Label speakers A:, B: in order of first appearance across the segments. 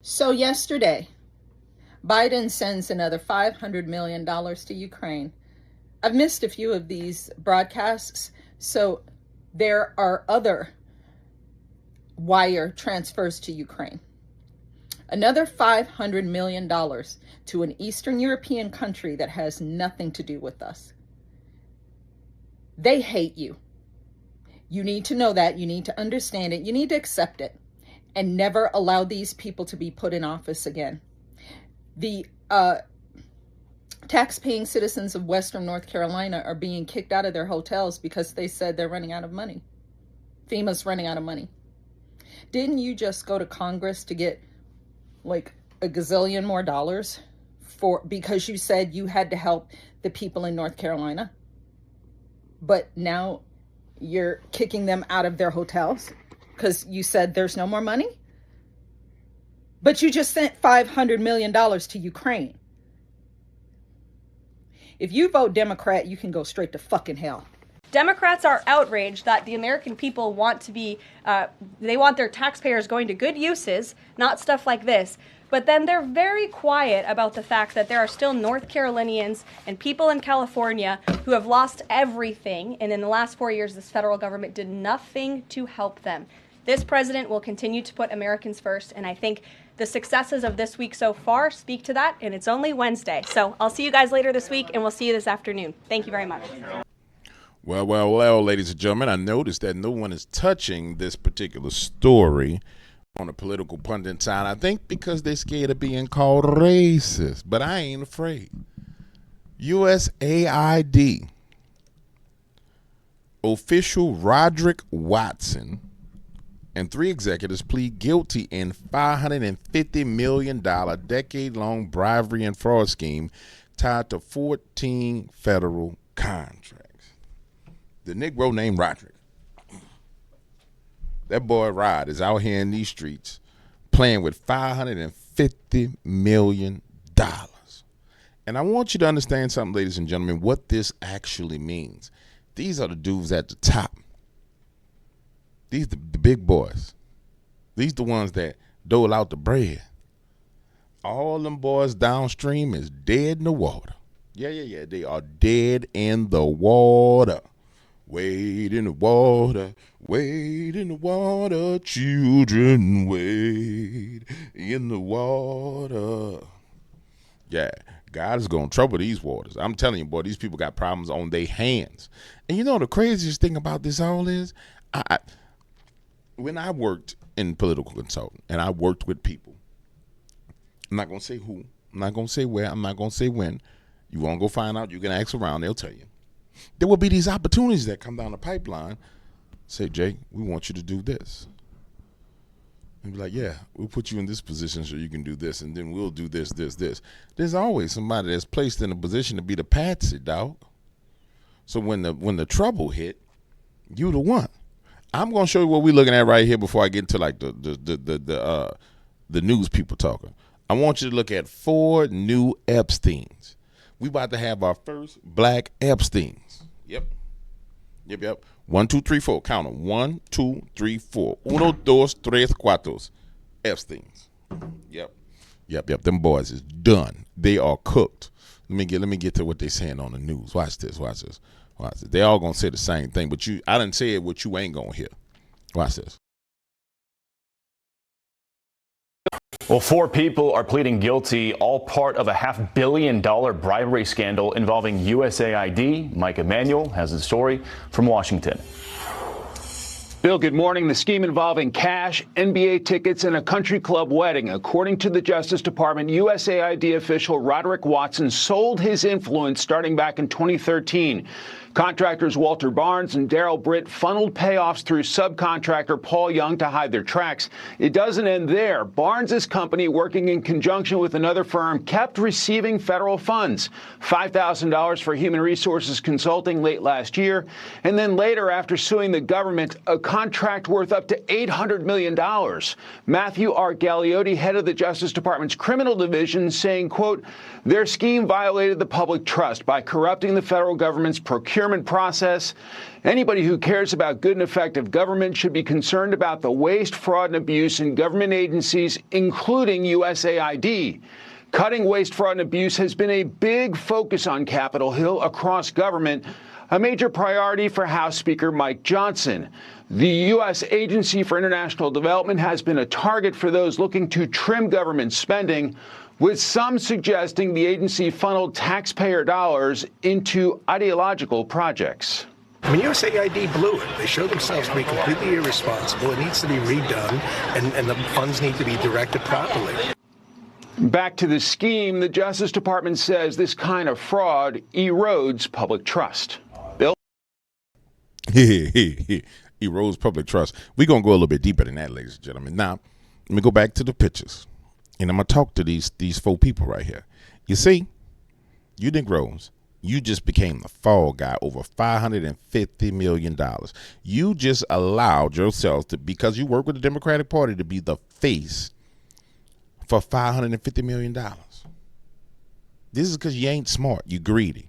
A: So yesterday, Biden sends another $500 million to Ukraine. I've missed a few of these broadcasts, so there are other wire transfers to Ukraine. Another $500 million to an Eastern European country that has nothing to do with us. They hate you. You need to know that. You need to understand it. You need to accept it and never allow these people to be put in office again. The tax-paying citizens of Western North Carolina are being kicked out of their hotels because they said they're running out of money. FEMA's running out of money. Didn't you just go to Congress to get like a gazillion more dollars because you said you had to help the people in North Carolina? But now you're kicking them out of their hotels because you said there's no more money? But you just sent $500 million to Ukraine. If you vote Democrat, you can go straight to fucking hell.
B: Democrats are outraged that the American people want to be, they want their taxpayers going to good uses, not stuff like this. But then they're very quiet about the fact that there are still North Carolinians and people in California who have lost everything. And in the last 4 years, this federal government did nothing to help them. This president will continue to put Americans first. And I think the successes of this week so far speak to that. And it's only Wednesday. So I'll see you guys later this week, and we'll see you this afternoon. Thank you very much.
C: Well, ladies and gentlemen, I noticed that no one is touching this particular story on the political pundit side. I think because they're scared of being called racist, but I ain't afraid. USAID official Roderick Watson and 3 executives plead guilty in $550 million decade-long bribery and fraud scheme tied to 14 federal contracts. The Negro named Roderick. That boy Rod is out here in these streets playing with $550 million. And I want you to understand something, ladies and gentlemen, what this actually means. These are the dudes at the top. These the big boys. These the ones that dole out the bread. All them boys downstream is dead in the water. Yeah. They are dead in the water. Wade in the water, children, wade in the water. Yeah, God is going to trouble these waters. I'm telling you, boy, these people got problems on their hands. And you know the craziest thing about this all is, when I worked in political consulting and I worked with people, I'm not going to say who, I'm not going to say where, I'm not going to say when. You won't go find out. You can ask around. They'll tell you. There will be these opportunities that come down the pipeline. Say, Jay, we want you to do this. And be like, yeah, we'll put you in this position so you can do this, and then we'll do this. There's always somebody that's placed in a position to be the patsy, dog. So when the trouble hit, you the one. I'm gonna show you what we're looking at right here before I get into like the news people talking. I want you to look at 4 new Epsteins. We about to have our first black Epsteins. Yep. 1, 2, 3, 4. Count them. 1, 2, 3, 4. 1, 2, 3, 4. Epsteins. Yep. Them boys is done. They are cooked. Let me get to what they saying on the news. Watch this. They all gonna say the same thing, but I didn't say it what you ain't gonna hear. Watch this.
D: Well, 4 people are pleading guilty, all part of a $500 million bribery scandal involving USAID. Mike Emanuel has the story from Washington.
E: Bill, good morning. The scheme involving cash, NBA tickets, and a country club wedding. According to the Justice Department, USAID official Roderick Watson sold his influence starting back in 2013. Contractors Walter Barnes and Daryl Britt funneled payoffs through subcontractor Paul Young to hide their tracks. It doesn't end there. Barnes's company, working in conjunction with another firm, kept receiving federal funds, $5,000 for human resources consulting late last year, and then later, after suing the government, a contract worth up to $800 million. Matthew R. Galliotti, head of the Justice Department's criminal division, saying, quote, their scheme violated the public trust by corrupting the federal government's procurement process. Anybody who cares about good and effective government should be concerned about the waste, fraud, and abuse in government agencies, including USAID. Cutting waste, fraud, and abuse has been a big focus on Capitol Hill across government, a major priority for House Speaker Mike Johnson. The U.S. Agency for International Development has been a target for those looking to trim government spending, with some suggesting the agency funneled taxpayer dollars into ideological projects.
F: I mean, USAID blew it. They showed themselves to be completely irresponsible. It needs to be redone, and the funds need to be directed properly.
E: Back to the scheme, the Justice Department says this kind of fraud erodes public trust. Bill?
C: Erodes public trust. We're going to go a little bit deeper than that, ladies and gentlemen. Now, let me go back to the pictures. And I'm going to talk to these four people right here. You see, you Negroes, you just became the fall guy over $550 million. You just allowed yourselves to, because you work with the Democratic Party, to be the face for $550 million. This is because you ain't smart. You greedy.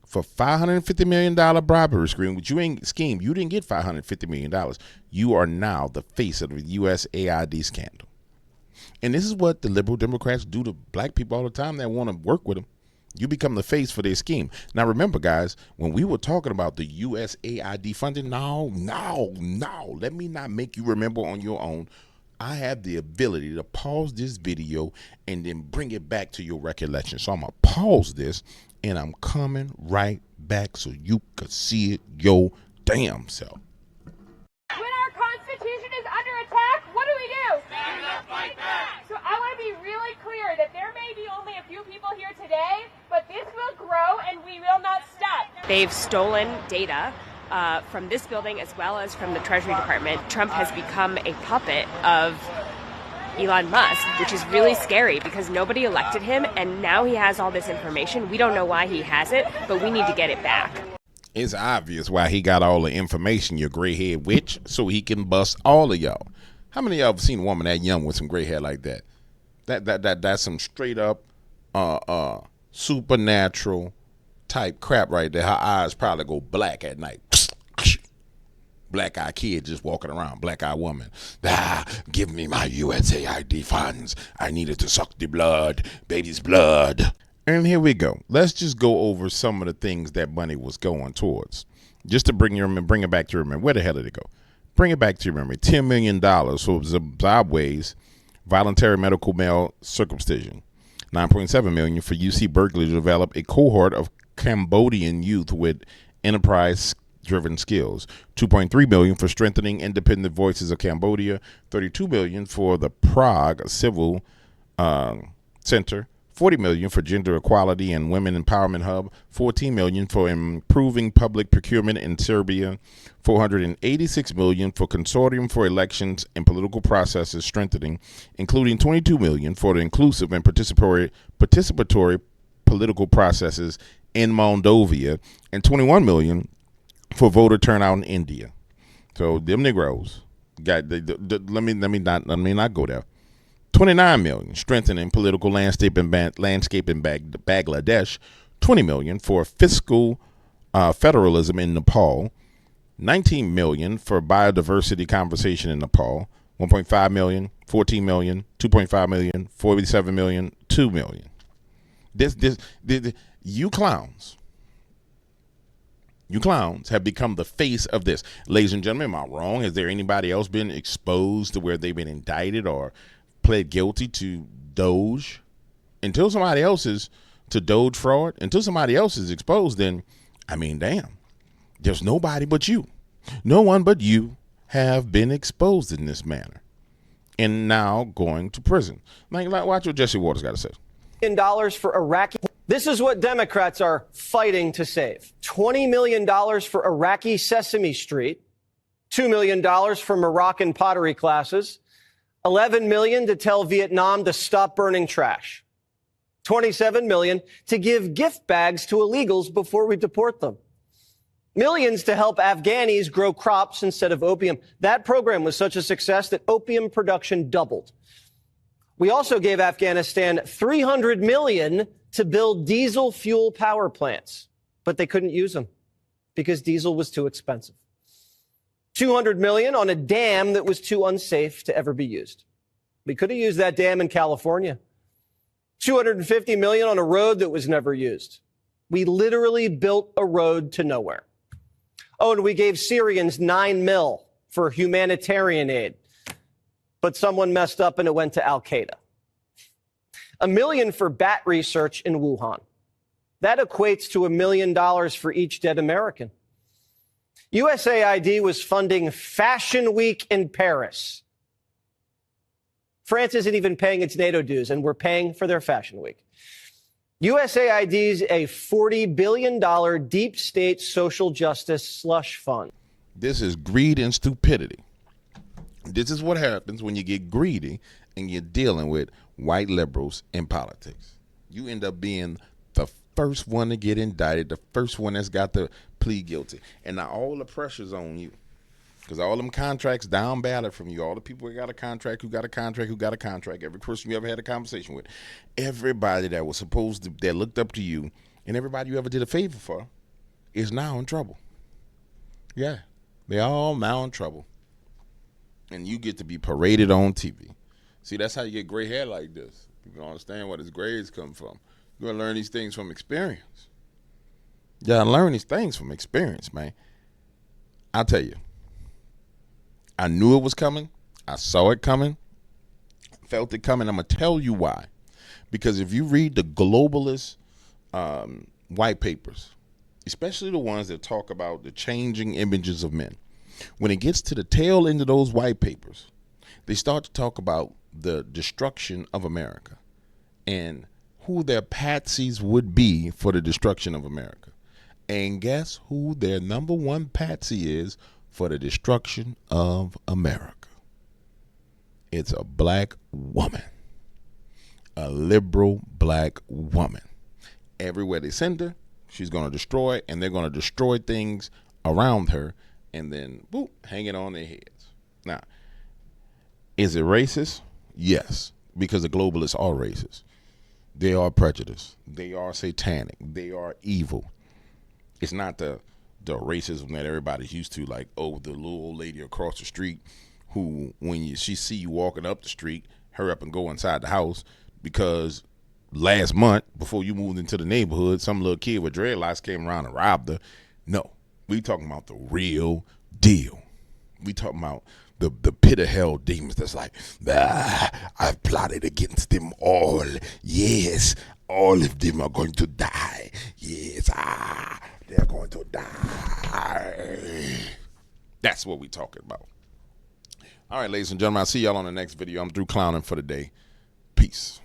C: For $550 million bribery scheme, which you didn't get $550 million. You are now the face of the USAID scandal. And this is what the liberal Democrats do to black people all the time that want to work with them. You become the face for their scheme. Now, remember, guys, when we were talking about the USAID funding, no, let me not make you remember on your own. I have the ability to pause this video and then bring it back to your recollection. So I'm going to pause this, and I'm coming right back so you could see it your damn self.
G: When our Constitution is under attack, what do we do?
H: Stand up, fight back.
G: So I want to be really clear that there may be only a few people here today, but this will grow and we will not stop.
I: They've stolen data from this building as well as from the Treasury Department. Trump has become a puppet of Elon Musk, which is really scary because nobody elected him, and now he has all this information. We don't know why he has it, but we need to get it back.
C: It's obvious why he got all the information, you gray haired witch, so he can bust all of y'all. How many of y'all have seen a woman that young with some gray hair like that? That's some straight up supernatural type crap right there. Her eyes probably go black at night. Black eye kid just walking around, black eye woman. Give me my USAID funds. I needed to suck the blood, baby's blood. And here we go. Let's just go over some of the things that money was going towards. Just to bring it back to your memory. Where the hell did it go? Bring it back to your memory. $10 million for Zimbabwe's voluntary medical male circumcision. $9.7 million for UC Berkeley to develop a cohort of Cambodian youth with enterprise-driven skills. $2.3 million for strengthening independent voices of Cambodia. $32 million for the Prague Civil Center. $40 million for gender equality and women empowerment hub. $14 million for improving public procurement in Serbia. $486 million for consortium for elections and political processes strengthening, including $22 million for the inclusive and participatory political processes in Moldova, and $21 million for voter turnout in India. So them Negroes got let me not go there. $29 million strengthening political landscape in Bangladesh. $20 million for fiscal federalism in Nepal. $19 million for biodiversity conversation in Nepal. $1.5 million, $14 million, $2.5 million, $47 million, $2 million. This you clowns have become the face of this. Ladies and gentlemen, am I wrong? Has there anybody else been exposed to where they've been indicted or pled guilty to Doge? Until somebody else is to Doge fraud, until somebody else is exposed, then, I mean, damn, there's nobody but you. No one but you have been exposed in this manner and now going to prison. Like watch what Jesse Waters got to say.
J: $20 for Iraqi. This is what Democrats are fighting to save. $20 million for Iraqi Sesame Street, $2 million for Moroccan pottery classes, $11 million to tell Vietnam to stop burning trash, $27 million to give gift bags to illegals before we deport them. Millions to help Afghanis grow crops instead of opium. That program was such a success that opium production doubled. We also gave Afghanistan $300 million to build diesel fuel power plants, but they couldn't use them because diesel was too expensive. $200 million on a dam that was too unsafe to ever be used. We could have used that dam in California. $250 million on a road that was never used. We literally built a road to nowhere. Oh, and we gave Syrians $9 million for humanitarian aid. But someone messed up and it went to Al-Qaeda. $1 million for bat research in Wuhan. That equates to $1 million for each dead American. USAID was funding Fashion Week in Paris. France isn't even paying its NATO dues, and we're paying for their Fashion Week. USAID's a $40 billion deep state social justice slush fund.
C: This is greed and stupidity. This is what happens when you get greedy and you're dealing with white liberals in politics. You end up being the first one to get indicted, the first one that's got to plead guilty. And now all the pressure's on you. Because all them contracts down ballot from you, all the people who got a contract, every person you ever had a conversation with, everybody that was supposed to, that looked up to you, and everybody you ever did a favor for is now in trouble. Yeah, they're all now in trouble. And you get to be paraded on TV. See, that's how you get gray hair like this. You don't understand where this grades come from. You gotta learn these things from experience. You gotta learn these things from experience, man. I'll tell you. I knew it was coming. I saw it coming. Felt it coming. I'm going to tell you why. Because if you read the globalist white papers, especially the ones that talk about the changing images of men, when it gets to the tail end of those white papers, they start to talk about the destruction of America and who their patsies would be for the destruction of America. And guess who their number one patsy is for the destruction of America? It's a black woman, a liberal black woman. Everywhere they send her, she's going to destroy, and they're going to destroy things around her and then, boop, hang it on their heads. Now, is it racist? Yes, because the globalists are racist. They are prejudiced. They are satanic. They are evil. It's not the racism that everybody's used to, like, oh, the little old lady across the street who, when she see you walking up the street, hurry up and go inside the house because last month, before you moved into the neighborhood, some little kid with dreadlocks came around and robbed her. No, we talking about the real deal. We talking about the pit of hell demons that's like, I've plotted against them all. Yes, all of them are going to die. Yes, they're going to die. That's what we're talking about. All right, ladies and gentlemen, I'll see y'all on the next video. I'm through clowning for the day. Peace.